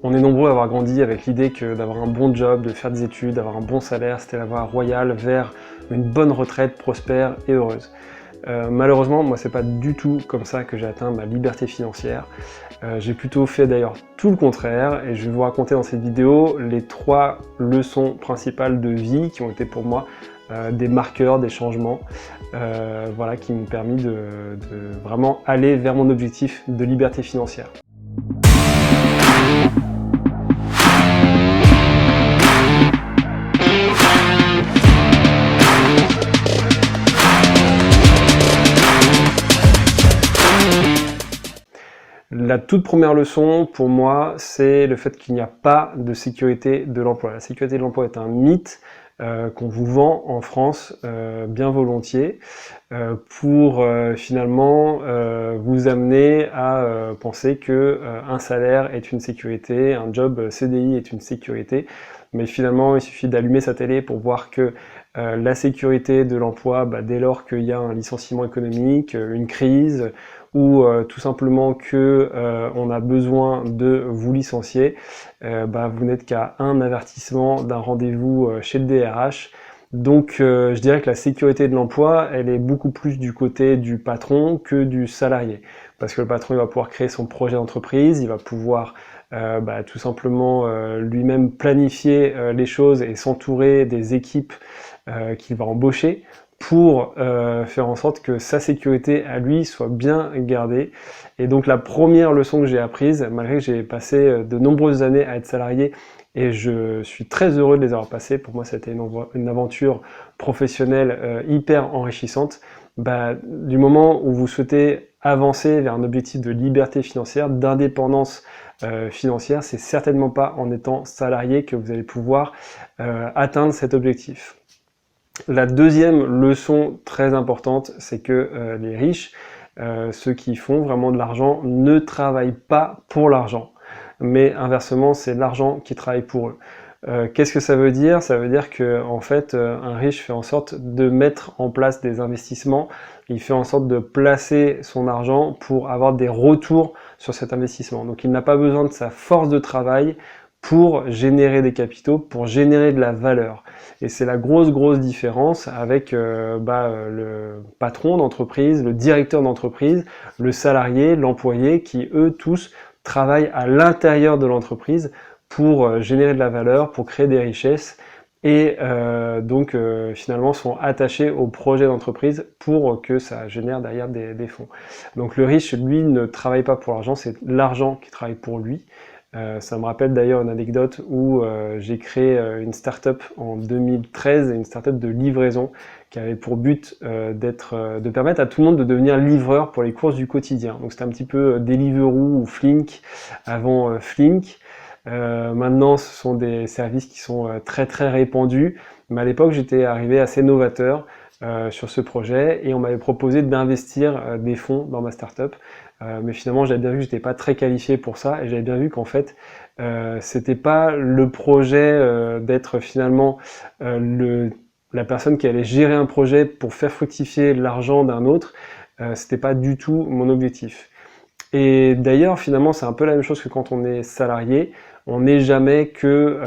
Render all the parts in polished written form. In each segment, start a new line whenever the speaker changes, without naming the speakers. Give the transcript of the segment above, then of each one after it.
On est nombreux à avoir grandi avec l'idée que d'avoir un bon job, de faire des études, d'avoir un bon salaire, c'était la voie royale vers une bonne retraite prospère et heureuse. Malheureusement, moi c'est pas du tout comme ça que j'ai atteint ma liberté financière. J'ai plutôt fait d'ailleurs tout le contraire et je vais vous raconter dans cette vidéo les 3 leçons principales de vie qui ont été pour moi des marqueurs, des changements voilà, qui m'ont permis de vraiment aller vers mon objectif de liberté financière. La toute première leçon, pour moi, c'est le fait qu'il n'y a pas de sécurité de l'emploi. La sécurité de l'emploi est un mythe qu'on vous vend en France bien volontiers pour finalement vous amener à penser que un salaire est une sécurité, un job CDI est une sécurité. Mais finalement, il suffit d'allumer sa télé pour voir que la sécurité de l'emploi, dès lors qu'il y a un licenciement économique, une crise, ou tout simplement que on a besoin de vous licencier, vous n'êtes qu'à un avertissement d'un rendez-vous chez le DRH. Donc je dirais que la sécurité de l'emploi, elle est beaucoup plus du côté du patron que du salarié. Parce que le patron, il va pouvoir créer son projet d'entreprise, il va pouvoir tout simplement lui-même planifier les choses et s'entourer des équipes qu'il va embaucher pour faire en sorte que sa sécurité à lui soit bien gardée. Et donc la première leçon que j'ai apprise, malgré que j'ai passé de nombreuses années à être salarié, et je suis très heureux de les avoir passées, pour moi c'était une aventure professionnelle hyper enrichissante, du moment où vous souhaitez avancer vers un objectif de liberté financière, d'indépendance financière, c'est certainement pas en étant salarié que vous allez pouvoir atteindre cet objectif. La deuxième leçon très importante, c'est que les riches, ceux qui font vraiment de l'argent, ne travaillent pas pour l'argent. Mais inversement, c'est l'argent qui travaille pour eux. Qu'est-ce que ça veut dire? Ça veut dire que en fait, un riche fait en sorte de mettre en place des investissements, il fait en sorte de placer son argent pour avoir des retours sur cet investissement. Donc il n'a pas besoin de sa force de travail pour générer des capitaux, pour générer de la valeur. Et c'est la grosse différence avec le patron d'entreprise, le directeur d'entreprise, le salarié, l'employé, qui eux tous travaillent à l'intérieur de l'entreprise pour générer de la valeur, pour créer des richesses et donc finalement sont attachés au projet d'entreprise pour que ça génère derrière des fonds. Donc le riche, lui, ne travaille pas pour l'argent, c'est l'argent qui travaille pour lui. Ça me rappelle d'ailleurs une anecdote où j'ai créé une start-up en 2013, une start-up de livraison qui avait pour but de permettre à tout le monde de devenir livreur pour les courses du quotidien. Donc c'était un petit peu Deliveroo ou Flink avant Flink. Maintenant ce sont des services qui sont très répandus, mais à l'époque j'étais arrivé assez novateur sur ce projet et on m'avait proposé d'investir des fonds dans ma start-up. Mais finalement j'avais bien vu que j'étais pas très qualifié pour ça et j'avais bien vu qu'en fait c'était pas le projet d'être finalement la personne qui allait gérer un projet pour faire fructifier l'argent d'un autre, c'était pas du tout mon objectif. Et d'ailleurs finalement c'est un peu la même chose que quand on est salarié, on n'est jamais que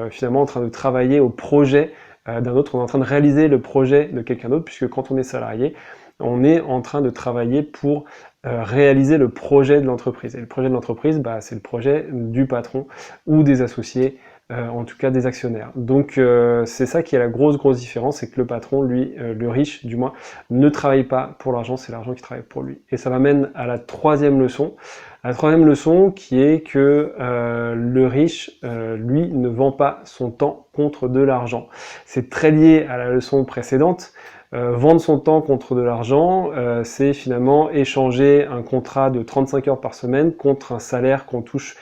finalement en train de travailler au projet d'un autre, on est en train de réaliser le projet de quelqu'un d'autre, puisque quand on est salarié, on est en train de travailler pour réaliser le projet de l'entreprise. Et le projet de l'entreprise, c'est le projet du patron ou des associés, en tout cas des actionnaires. Donc c'est ça qui est la grosse différence, c'est que le patron, lui, le riche du moins, ne travaille pas pour l'argent, c'est l'argent qui travaille pour lui. Et ça m'amène à la troisième leçon. La troisième leçon qui est que le riche, lui, ne vend pas son temps contre de l'argent. C'est très lié à la leçon précédente. Vendre son temps contre de l'argent, c'est finalement échanger un contrat de 35 heures par semaine contre un salaire qu'on touche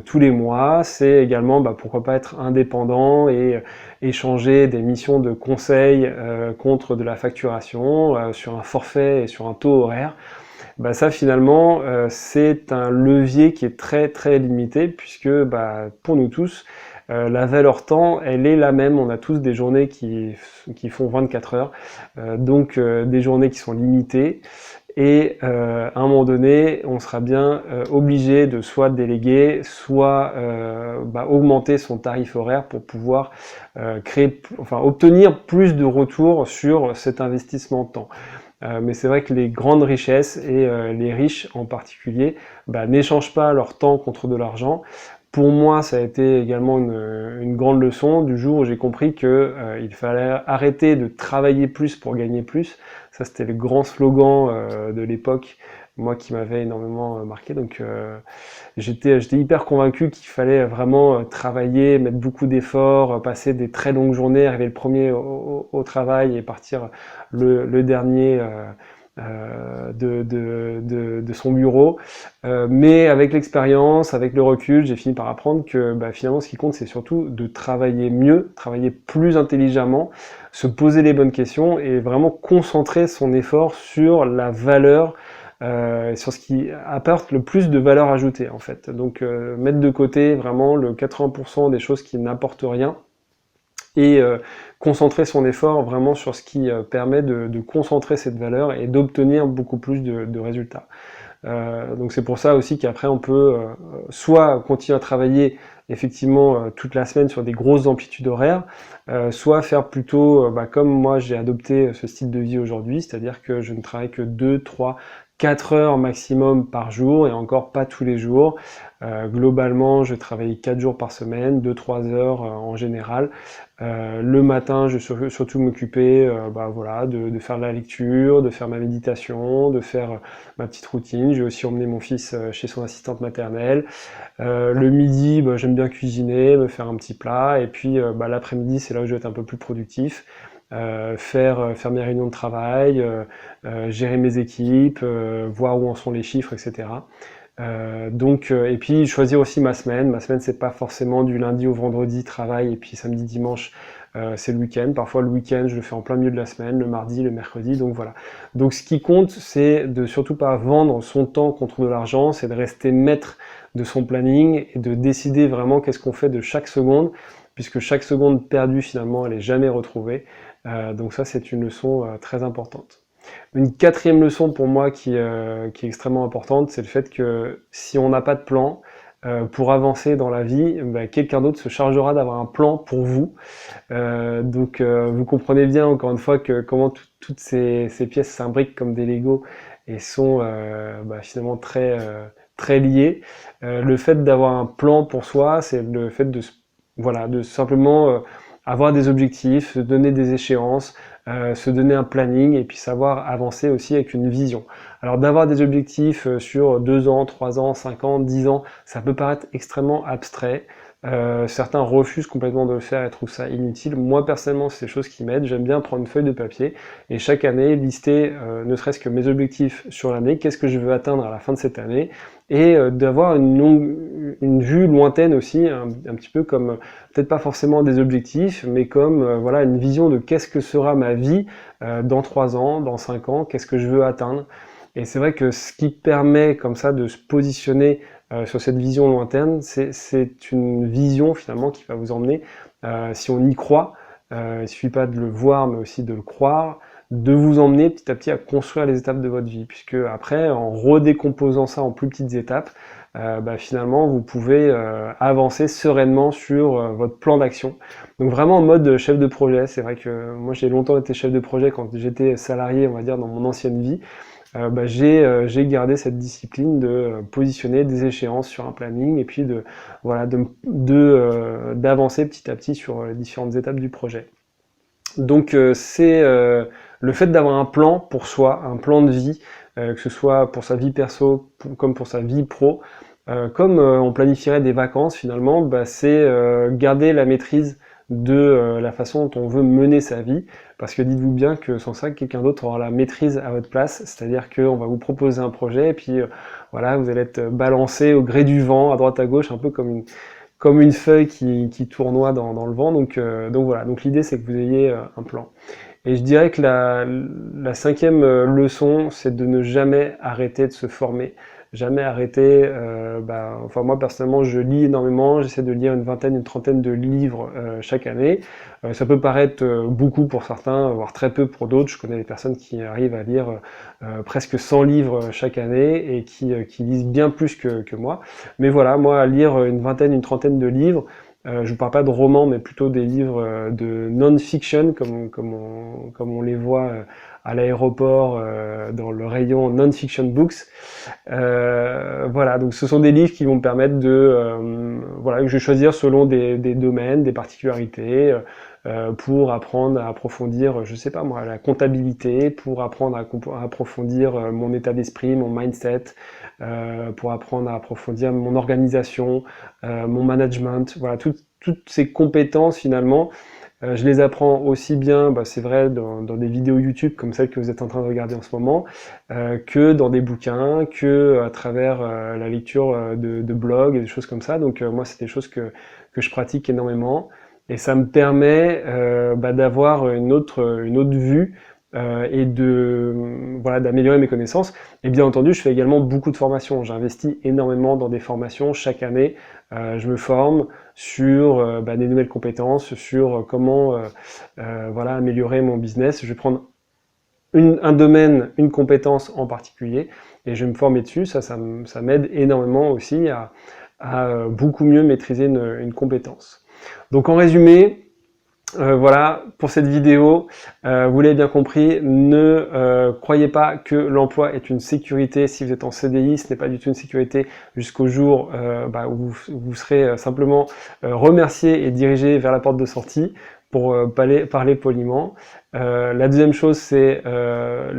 tous les mois. C'est également pourquoi pas être indépendant et échanger des missions de conseil contre de la facturation sur un forfait et sur un taux horaire. Ça finalement c'est un levier qui est très limité puisque pour nous tous la valeur temps elle est la même, on a tous des journées qui font 24 heures, donc des journées qui sont limitées et à un moment donné, on sera bien obligé de soit déléguer, soit augmenter son tarif horaire pour pouvoir obtenir plus de retour sur cet investissement de temps. Mais c'est vrai que les grandes richesses et les riches en particulier n'échangent pas leur temps contre de l'argent. Pour moi, ça a été également une grande leçon du jour où j'ai compris que il fallait arrêter de travailler plus pour gagner plus. Ça, c'était le grand slogan de l'époque, moi qui m'avait énormément marqué. Donc, j'étais hyper convaincu qu'il fallait vraiment travailler, mettre beaucoup d'efforts, passer des très longues journées, arriver le premier au travail et partir le dernier de son bureau. Mais avec l'expérience, avec le recul, j'ai fini par apprendre que finalement ce qui compte c'est surtout de travailler mieux, travailler plus intelligemment, se poser les bonnes questions et vraiment concentrer son effort sur la valeur, sur ce qui apporte le plus de valeur ajoutée en fait. Donc mettre de côté vraiment le 80% des choses qui n'apportent rien et concentrer son effort vraiment sur ce qui permet de concentrer cette valeur et d'obtenir beaucoup plus de résultats. Donc c'est pour ça aussi qu'après on peut soit continuer à travailler effectivement toute la semaine sur des grosses amplitudes horaires, soit faire plutôt comme moi j'ai adopté ce style de vie aujourd'hui, c'est-à-dire que je ne travaille que 2, 3, 4 heures maximum par jour et encore pas tous les jours. Globalement, je travaille 4 jours par semaine, 2-3 heures en général. Le matin, je vais surtout m'occuper de faire de la lecture, de faire ma méditation, de faire ma petite routine. J'ai aussi emmené mon fils chez son assistante maternelle. Le midi, j'aime bien cuisiner, me faire un petit plat. Et puis l'après-midi, c'est là où je vais être un peu plus productif. Faire mes réunions de travail, gérer mes équipes, voir où en sont les chiffres, etc. Et puis choisir aussi ma semaine. Ma semaine, c'est pas forcément du lundi au vendredi travail et puis samedi dimanche c'est le week-end. Parfois le week-end je le fais en plein milieu de la semaine, le mardi, le mercredi. Donc voilà. Donc ce qui compte, c'est de surtout pas vendre son temps contre de l'argent, c'est de rester maître de son planning et de décider vraiment qu'est-ce qu'on fait de chaque seconde, puisque chaque seconde perdue finalement elle est jamais retrouvée. Donc ça c'est une leçon très importante. Une quatrième leçon pour moi qui est extrêmement importante, c'est le fait que si on n'a pas de plan, pour avancer dans la vie, quelqu'un d'autre se chargera d'avoir un plan pour vous. Vous comprenez bien encore une fois que comment toutes ces pièces s'imbriquent comme des Lego et sont finalement très liées. Le fait d'avoir un plan pour soi, c'est le fait de simplement avoir des objectifs, se donner des échéances, se donner un planning et puis savoir avancer aussi avec une vision. Alors d'avoir des objectifs sur 2 ans, 3 ans, 5 ans, 10 ans, ça peut paraître extrêmement abstrait. Certains refusent complètement de le faire et trouvent ça inutile. Moi personnellement c'est des choses qui m'aident. J'aime bien prendre une feuille de papier et chaque année lister ne serait-ce que mes objectifs sur l'année, qu'est-ce que je veux atteindre à la fin de cette année et d'avoir une vue lointaine aussi, un petit peu comme peut-être pas forcément des objectifs, mais comme une vision de qu'est-ce que sera ma vie dans 3 ans, dans 5 ans, qu'est-ce que je veux atteindre. Et c'est vrai que ce qui permet comme ça de se positionner sur cette vision lointaine, c'est une vision finalement qui va vous emmener, si on y croit, il suffit pas de le voir mais aussi de le croire, de vous emmener petit à petit à construire les étapes de votre vie, puisque après en redécomposant ça en plus petites étapes, finalement vous pouvez avancer sereinement sur votre plan d'action. Donc vraiment en mode chef de projet. C'est vrai que moi j'ai longtemps été chef de projet quand j'étais salarié, on va dire, dans mon ancienne vie. J'ai gardé cette discipline de positionner des échéances sur un planning et puis d'avancer petit à petit sur les différentes étapes du projet. Donc c'est le fait d'avoir un plan pour soi, un plan de vie, que ce soit pour sa vie perso comme pour sa vie pro, comme on planifierait des vacances finalement, c'est garder la maîtrise de la façon dont on veut mener sa vie, parce que dites-vous bien que sans ça, quelqu'un d'autre aura la maîtrise à votre place, c'est-à-dire qu'on va vous proposer un projet, et puis vous allez être balancé au gré du vent, à droite à gauche, un peu comme une feuille qui tournoie dans le vent, donc voilà, donc l'idée c'est que vous ayez un plan. Et je dirais que la cinquième leçon, c'est de ne jamais arrêter de se former. jamais arrêter. Enfin moi personnellement, je lis énormément, j'essaie de lire une vingtaine, une trentaine de livres chaque année. Ça peut paraître beaucoup pour certains, voire très peu pour d'autres. Je connais des personnes qui arrivent à lire presque 100 livres chaque année et qui lisent bien plus que moi. Mais voilà, moi à lire une vingtaine, une trentaine de livres, je ne parle pas de romans, mais plutôt des livres de non-fiction, comme on les voit à l'aéroport dans le rayon non-fiction books. Voilà, donc ce sont des livres qui vont me permettre voilà, que je vais choisir selon des domaines, des particularités, pour apprendre à approfondir, je sais pas moi, la comptabilité, pour apprendre à approfondir mon état d'esprit, mon mindset, pour apprendre à approfondir mon organisation, mon management, voilà, toutes ces compétences finalement. Je les apprends aussi bien, c'est vrai, dans des vidéos YouTube comme celle que vous êtes en train de regarder en ce moment, que dans des bouquins, que à travers la lecture de blogs et des choses comme ça. Donc moi, c'est des choses que je pratique énormément. Et ça me permet d'avoir une autre vue et voilà, d'améliorer mes connaissances. Et bien entendu, je fais également beaucoup de formations. J'investis énormément dans des formations chaque année. Je me forme sur des nouvelles compétences, sur comment voilà, améliorer mon business. Je vais prendre un domaine, une compétence en particulier, et je vais me former dessus. Ça m'aide énormément aussi à beaucoup mieux maîtriser une compétence. Donc en résumé, voilà pour cette vidéo. Vous l'avez bien compris, ne croyez pas que l'emploi est une sécurité. Si vous êtes en CDI, ce n'est pas du tout une sécurité jusqu'au jour où vous serez simplement remercié et dirigé vers la porte de sortie pour parler poliment. La deuxième chose, c'est ne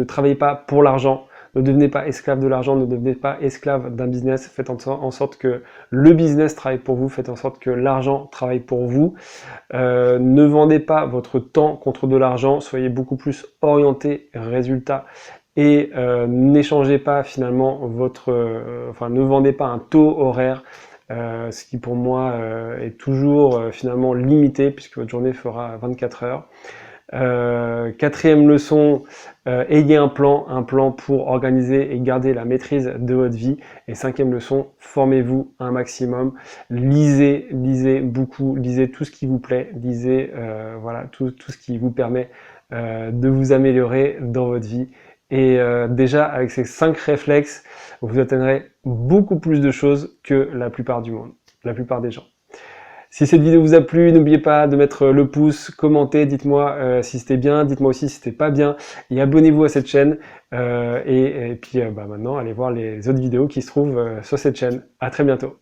travaillez pas pour l'argent. Ne devenez pas esclave de l'argent, ne devenez pas esclave d'un business. Faites en sorte que le business travaille pour vous, faites en sorte que l'argent travaille pour vous. Ne vendez pas votre temps contre de l'argent, soyez beaucoup plus orienté résultat et n'échangez pas finalement ne vendez pas un taux horaire, ce qui pour moi est toujours finalement limité puisque votre journée fera 24 heures. Quatrième leçon, ayez un plan pour organiser et garder la maîtrise de votre vie. Et cinquième leçon, formez-vous un maximum, lisez beaucoup, lisez tout ce qui vous plaît, lisez voilà, tout ce qui vous permet de vous améliorer dans votre vie. Et déjà, avec ces 5 réflexes, vous atteindrez beaucoup plus de choses que la plupart du monde, la plupart des gens. Si cette vidéo vous a plu, n'oubliez pas de mettre le pouce, commentez, dites-moi si c'était bien, dites-moi aussi si c'était pas bien, et abonnez-vous à cette chaîne. Et puis maintenant, allez voir les autres vidéos qui se trouvent sur cette chaîne. À très bientôt.